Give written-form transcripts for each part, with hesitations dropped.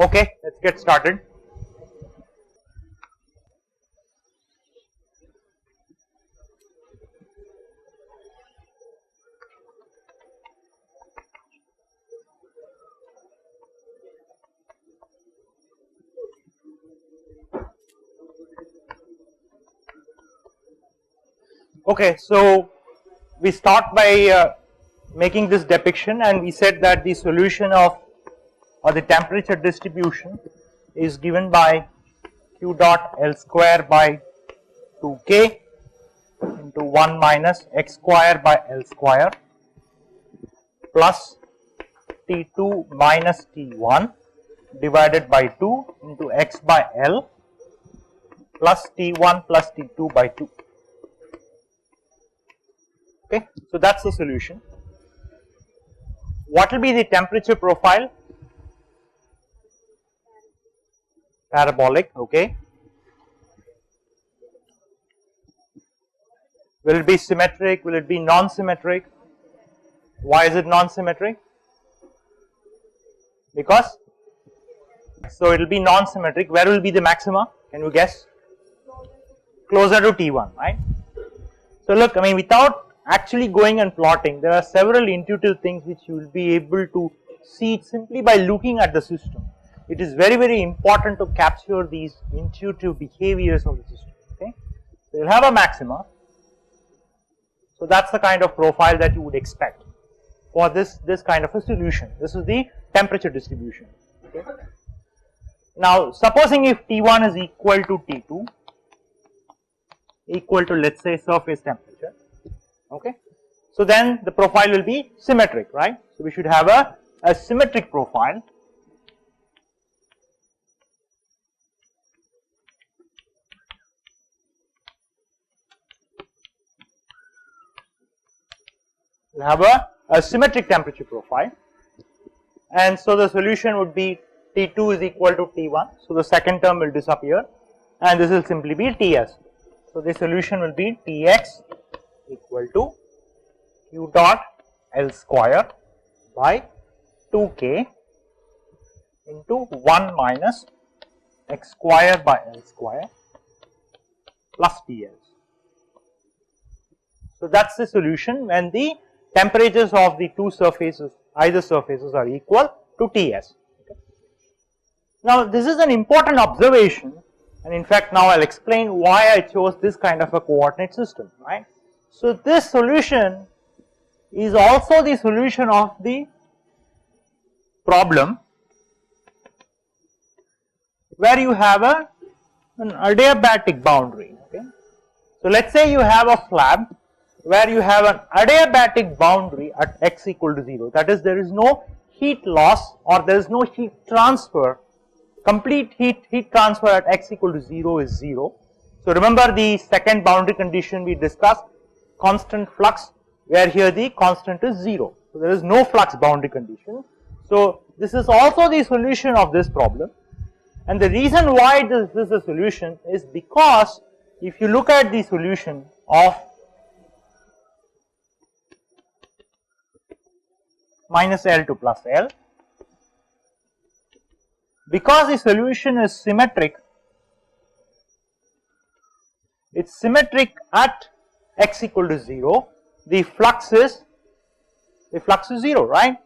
Okay, let's get started. Okay, so we start by making this depiction, and we said that the solution of or the temperature distribution is given by Q dot L square by 2K into 1 minus x square by L square plus T2 minus T1 divided by 2 into x by L plus T1 plus T2 by 2. Okay, so that's the solution. What will be the temperature profile? Parabolic. Okay. Will it be symmetric? Will it be non-symmetric? Why is it non-symmetric? Because so it will be non-symmetric. Where will be the maxima? Can you guess? Closer to T1, right? So look, I mean, without actually going and plotting, there are several intuitive things which you will be able to see simply by looking at the system. It is very important to capture these intuitive behaviors of the system. Okay, so you will have a maxima. So that's the kind of profile that you would expect for this kind of a solution. This is the temperature distribution. Okay. Now supposing if T1 is equal to T2, equal to, let's say, surface temperature. Okay, so then the profile will be symmetric, right? So we should have a symmetric profile. We'll have a symmetric temperature profile, and so the solution would be T2 is equal to T1. So the second term will disappear, and this will simply be Ts. So the solution will be Tx equal to Q dot L square by 2K into 1 minus x square by L square plus Ts. So that's the solution when the temperatures of the two surfaces, either surfaces, are equal to Ts. Okay. Now this is an important observation, and in fact now I'll explain why I chose this kind of a coordinate system, right? So this solution is also the solution of the problem where you have an adiabatic boundary. Okay. So let's say you have a slab where you have an adiabatic boundary at x equal to 0, that is, there is no heat loss or there is no heat transfer. Complete heat transfer at x equal to 0 is 0. So remember the second boundary condition we discussed, constant flux, where here the constant is 0. So there is no flux boundary condition. So this is also the solution of this problem, and the reason why this is a solution is because if you look at the solution of minus L to plus L, because the solution is symmetric, it's symmetric at x equal to 0, the flux is 0, right?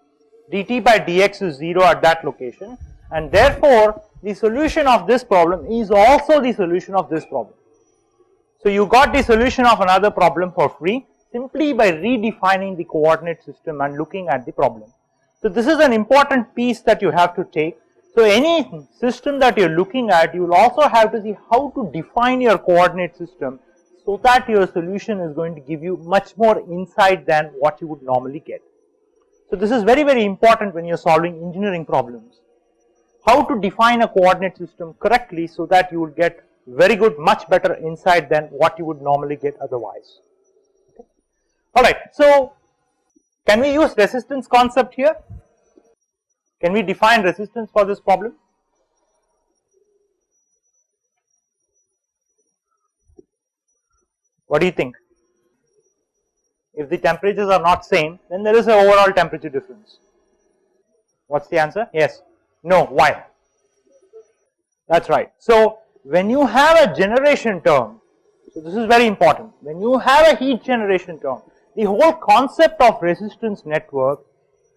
dt by dx is 0 at that location, and therefore the solution of this problem is also the solution of this problem. So you got the solution of another problem for free simply by redefining the coordinate system and looking at the problem. So this is an important piece that you have to take. So any system that you are looking at, you will also have to see how to define your coordinate system so that your solution is going to give you much more insight than what you would normally get. So this is very important when you are solving engineering problems. How to define a coordinate system correctly so that you will get very good, much better insight than what you would normally get otherwise. Okay. Alright, so can we use resistance concept here? Can we define resistance for this problem? What do you think? If the temperatures are not same, then there is an overall temperature difference. What's the answer? Yes. No. Why? That's right. So when you have a generation term, so this is very important. When you have a heat generation term, the whole concept of resistance network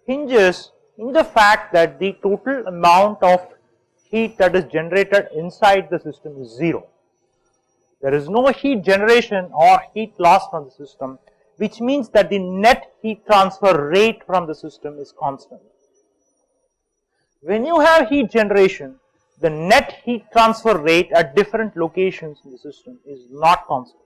hinges in the fact that the total amount of heat that is generated inside the system is zero. There is no heat generation or heat loss from the system, which means that the net heat transfer rate from the system is constant. When you have heat generation, the net heat transfer rate at different locations in the system is not constant.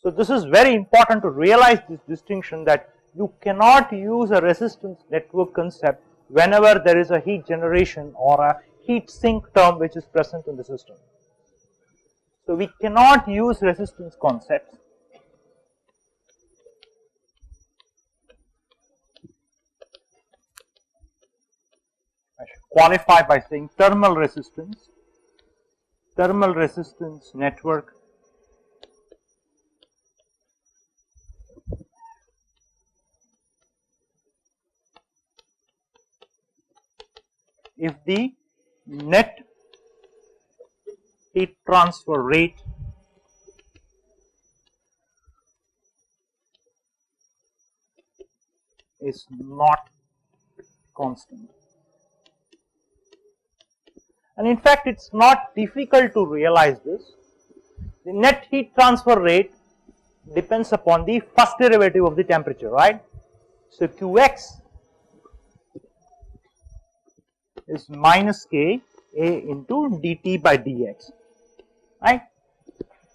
So this is very important to realize this distinction, that you cannot use a resistance network concept whenever there is a heat generation or a heat sink term which is present in the system. So we cannot use resistance concepts. I should qualify by saying thermal resistance network if the net heat transfer rate is not constant. And in fact, it's not difficult to realize this. The net heat transfer rate depends upon the first derivative of the temperature, right? So Qx is minus K A into dt by dx, right?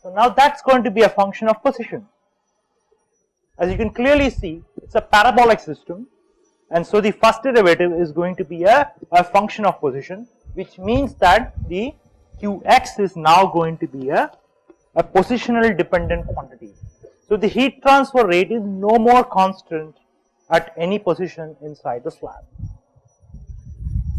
So now that's going to be a function of position. As you can clearly see, it's a parabolic system, and so the first derivative is going to be a function of position, which means that the Qx is now going to be a positional dependent quantity. So the heat transfer rate is no more constant at any position inside the slab.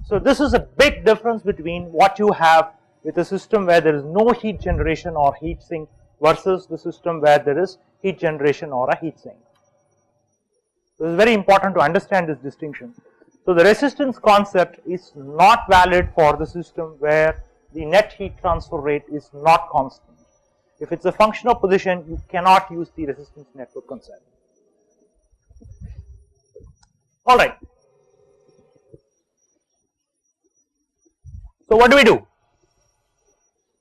So this is a big difference between what you have with a system where there is no heat generation or heat sink versus the system where there is heat generation or a heat sink. So it is very important to understand this distinction. So the resistance concept is not valid for the system where the net heat transfer rate is not constant. If it's a function of position, you cannot use the resistance network concept. Alright. So what do we do?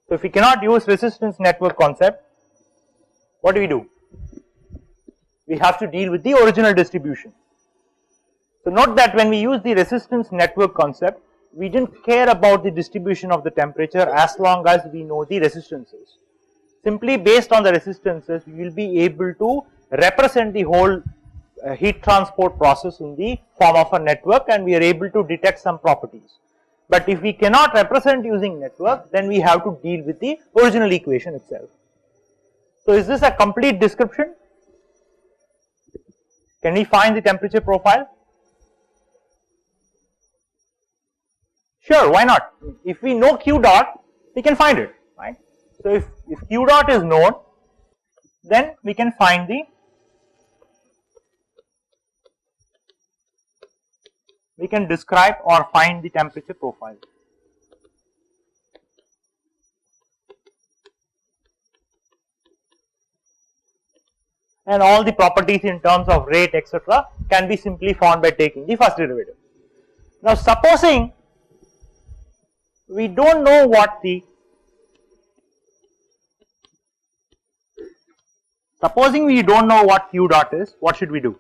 So if we cannot use resistance network concept, what do? We have to deal with the original distribution. So note that when we use the resistance network concept, we didn't care about the distribution of the temperature as long as we know the resistances. Simply based on the resistances, we will be able to represent the whole heat transport process in the form of a network, and we are able to detect some properties. But if we cannot represent using network, then we have to deal with the original equation itself. So is this a complete description? Can we find the temperature profile? Sure, why not? If we know Q dot, we can find it, right? So if Q dot is known, then we can find we can describe or find the temperature profile. And all the properties in terms of rate, etc., can be simply found by taking the first derivative. Now supposing we don't know what Q dot is, what should we do?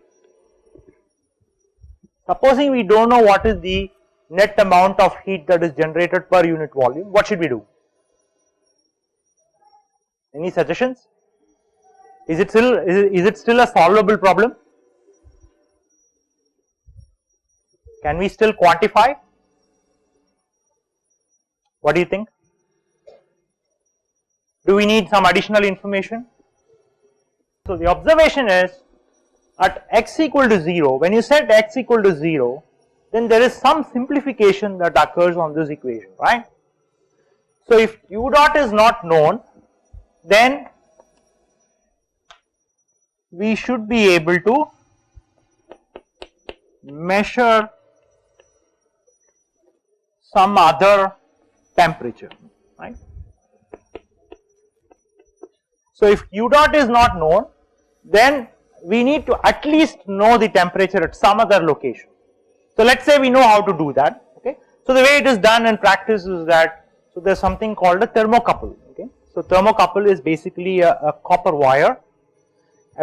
Supposing we don't know what is the net amount of heat that is generated per unit volume, what should we do? Any suggestions? Is it still a solvable problem? Can we still quantify? What do you think? Do we need some additional information? So the observation is, at x equal to 0, when you set x equal to 0, then there is some simplification that occurs on this equation, right? So if Q dot is not known, then we should be able to measure some other temperature, right. So if Q dot is not known, then we need to at least know the temperature at some other location. So let us say we know how to do that, okay. So the way it is done in practice is that, so there is something called a thermocouple, okay. So thermocouple is basically a copper wire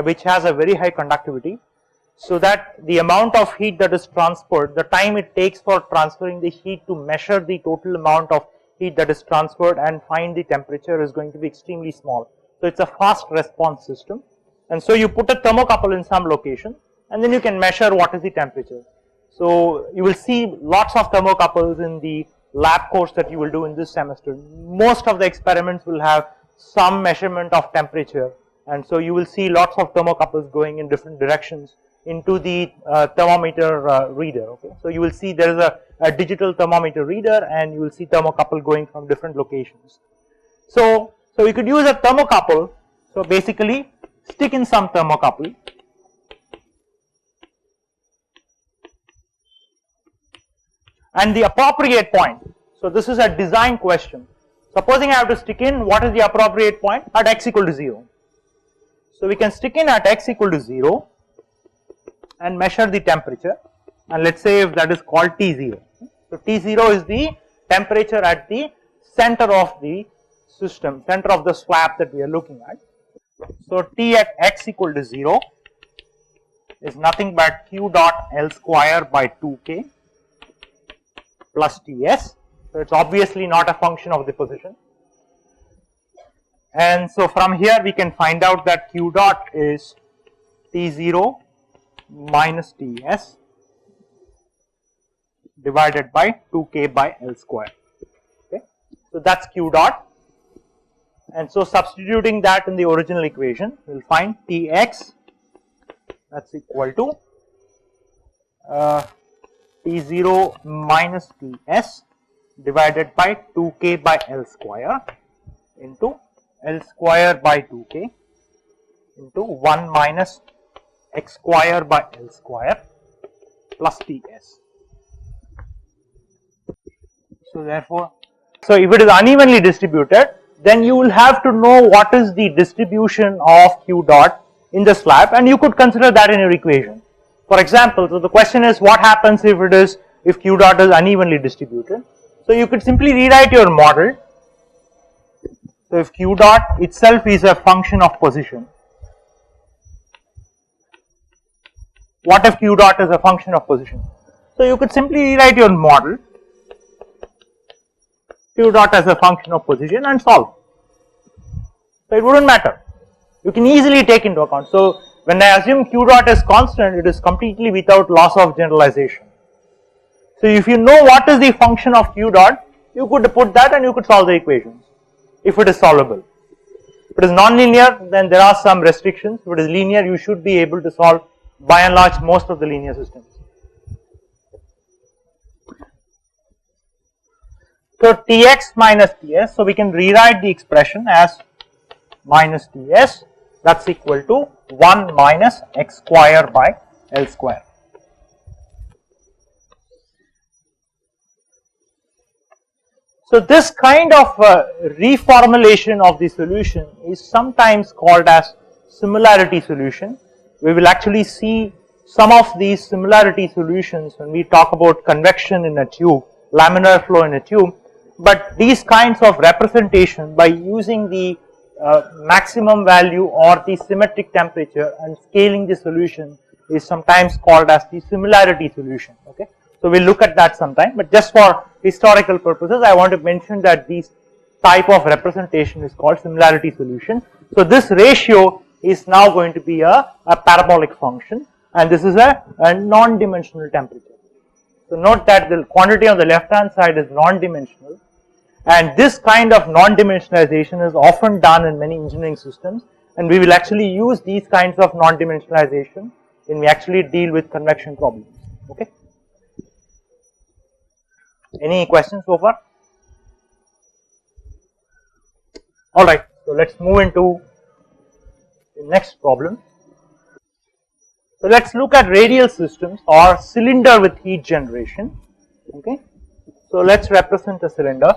which has a very high conductivity, so that the amount of heat that is transferred, the time it takes for transferring the heat to measure the total amount of heat that is transferred and find the temperature is going to be extremely small. So it is a fast response system, and so you put a thermocouple in some location and then you can measure what is the temperature. So you will see lots of thermocouples in the lab course that you will do in this semester. Most of the experiments will have some measurement of temperature, and so you will see lots of thermocouples going in different directions into the thermometer reader, okay. So you will see there is a digital thermometer reader and you will see thermocouple going from different locations. So we could use a thermocouple, so basically stick in some thermocouple and the appropriate point. So this is a design question. Supposing I have to stick in, what is the appropriate point? At x equal to 0. So we can stick in at x equal to 0 and measure the temperature, and let us say if that is called T0. So T0 is the temperature at the center of the system, center of the slab that we are looking at. So T at x equal to 0 is nothing but Q dot L square by 2K plus Ts. So it is obviously not a function of the position, and so from here we can find out that Q dot is T0 minus Ts divided by 2K by L square, okay. So that is Q dot, and so substituting that in the original equation we will find Tx, that is equal to T0 minus Ts divided by 2K by L square into L square by 2K into 1 minus x square by L square plus Ts. So therefore, so if it is unevenly distributed, then you will have to know what is the distribution of Q dot in the slab, and you could consider that in your equation. For example, so the question is what happens if Q dot is unevenly distributed. So you could simply rewrite your model. So if Q dot itself is a function of position, what if Q dot is a function of position? So you could simply rewrite your model Q dot as a function of position and solve. So it wouldn't matter, you can easily take into account. So when I assume Q dot is constant, it is completely without loss of generalization. So if you know what is the function of Q dot, you could put that and you could solve the equations if it is solvable. If it is non-linear, then there are some restrictions. If it is linear, you should be able to solve by and large most of the linear systems. So Tx minus Ts, so we can rewrite the expression as minus Ts, that is equal to 1 minus x square by L square. So this kind of reformulation of the solution is sometimes called as similarity solution. We will actually see some of these similarity solutions when we talk about convection in a tube, laminar flow in a tube, but these kinds of representation by using the maximum value or the symmetric temperature and scaling the solution is sometimes called as the similarity solution, okay. So we will look at that sometime, but just for historical purposes I want to mention that this type of representation is called similarity solution. So this ratio is now going to be a parabolic function, and this is a non-dimensional temperature. So note that the quantity on the left hand side is non-dimensional, and this kind of non-dimensionalization is often done in many engineering systems, and we will actually use these kinds of non-dimensionalization when we actually deal with convection problems, okay. Any questions so far? Alright, so let us move into the next problem. So let us look at radial systems or cylinder with heat generation, okay. So let us represent a cylinder.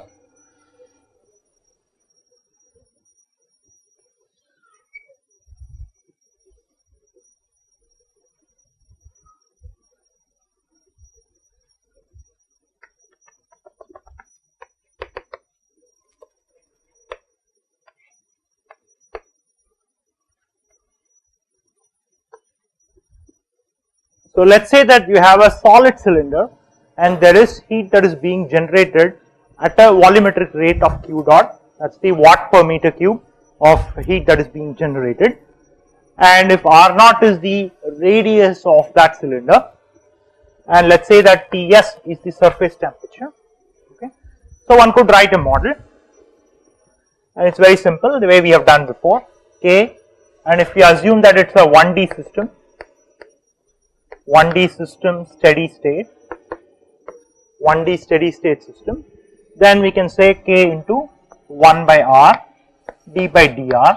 So let us say that you have a solid cylinder and there is heat that is being generated at a volumetric rate of Q dot, that is the watt per meter cube of heat that is being generated, and if R naught is the radius of that cylinder, and let us say that Ts is the surface temperature. Okay. So one could write a model, and it is very simple the way we have done before. K, and if we assume that it is a 1D system, 1D system steady state, 1D steady state system, then we can say K into 1 by R d by dr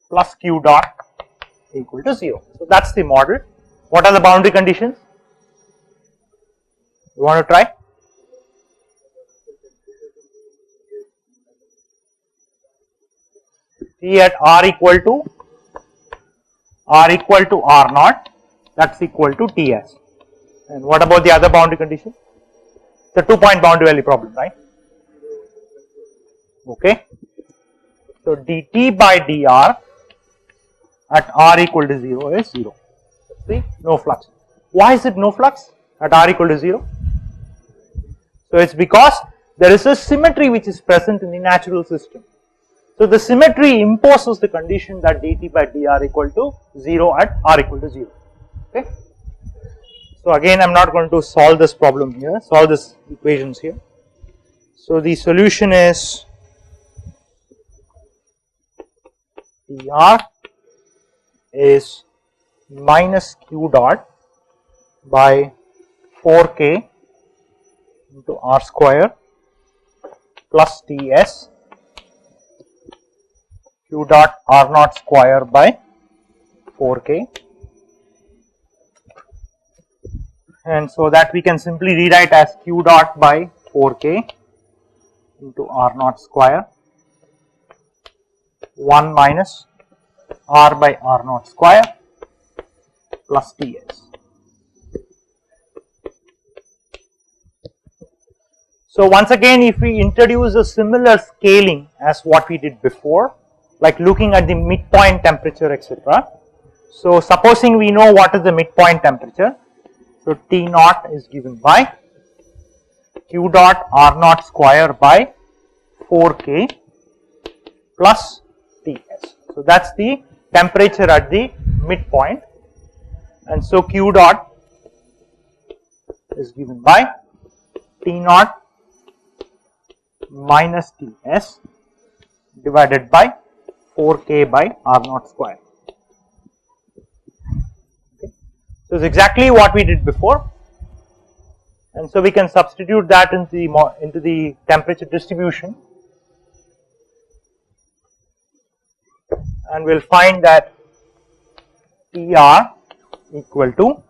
plus Q dot equal to 0. So that is the model. What are the boundary conditions? You want to try? T at R equal to R naught, that is equal to Ts. And what about the other boundary condition? It's a 2-point boundary value problem, right? Okay. So dt by dr at R equal to 0 is 0. See, no flux. Why is it no flux at R equal to 0? So it is because there is a symmetry which is present in the natural system. So the symmetry imposes the condition that dt by dr equal to 0 at R equal to 0. Okay. So again I am not going to solve this problem here, solve this equations here. So the solution is dr is minus Q dot by 4K into R square plus Ts Q dot R naught square by 4K, and so that we can simply rewrite as Q dot by 4K into R naught square 1 minus R by R naught square plus Ts. So once again, if we introduce a similar scaling as what we did before, like looking at the midpoint temperature, etc. So supposing we know what is the midpoint temperature, so T naught is given by Q dot R naught square by 4K plus Ts. So that is the temperature at the midpoint, and so Q dot is given by T naught minus Ts divided by 4K by R naught square. Okay. So it's exactly what we did before, and so we can substitute that into the temperature distribution, and we will find that Tr equal to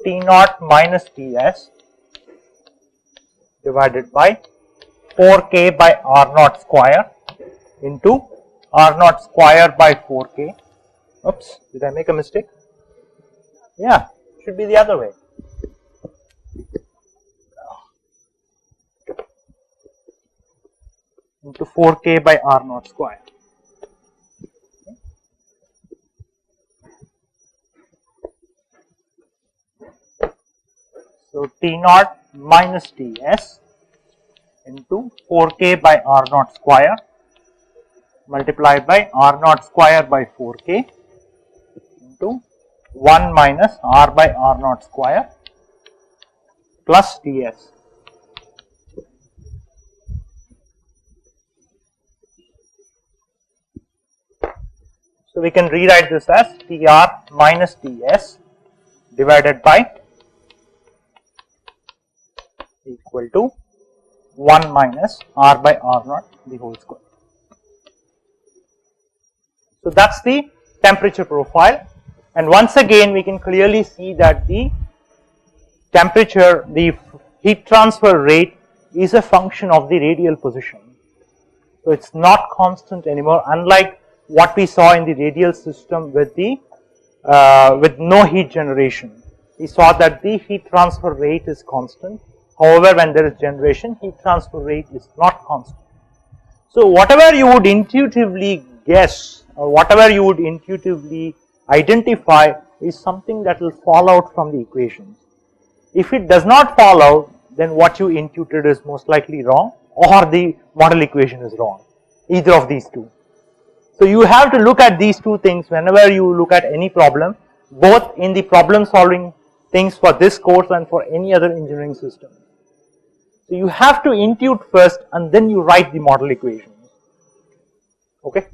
T naught minus Ts divided by 4K by R naught square into R naught square by 4K. Oops, did I make a mistake? Yeah, should be the other way. Into 4K by R naught square. So T naught minus Ts into 4K by R naught square multiplied by R naught square by 4K into 1 minus R by R naught square plus Ts. So we can rewrite this as Tr minus Ts divided by equal to 1 minus R by R naught the whole square. So that is the temperature profile, and once again we can clearly see that the temperature, the heat transfer rate is a function of the radial position. So it is not constant anymore, unlike what we saw in the radial system with the with no heat generation. We saw that the heat transfer rate is constant. However, when there is generation, heat transfer rate is not constant. So whatever you would intuitively guess or whatever you would intuitively identify is something that will fall out from the equations. If it does not fall out, then what you intuited is most likely wrong, or the model equation is wrong, either of these two. So you have to look at these two things whenever you look at any problem, both in the problem solving things for this course and for any other engineering system. So you have to intuit first and then you write the model equations. Okay.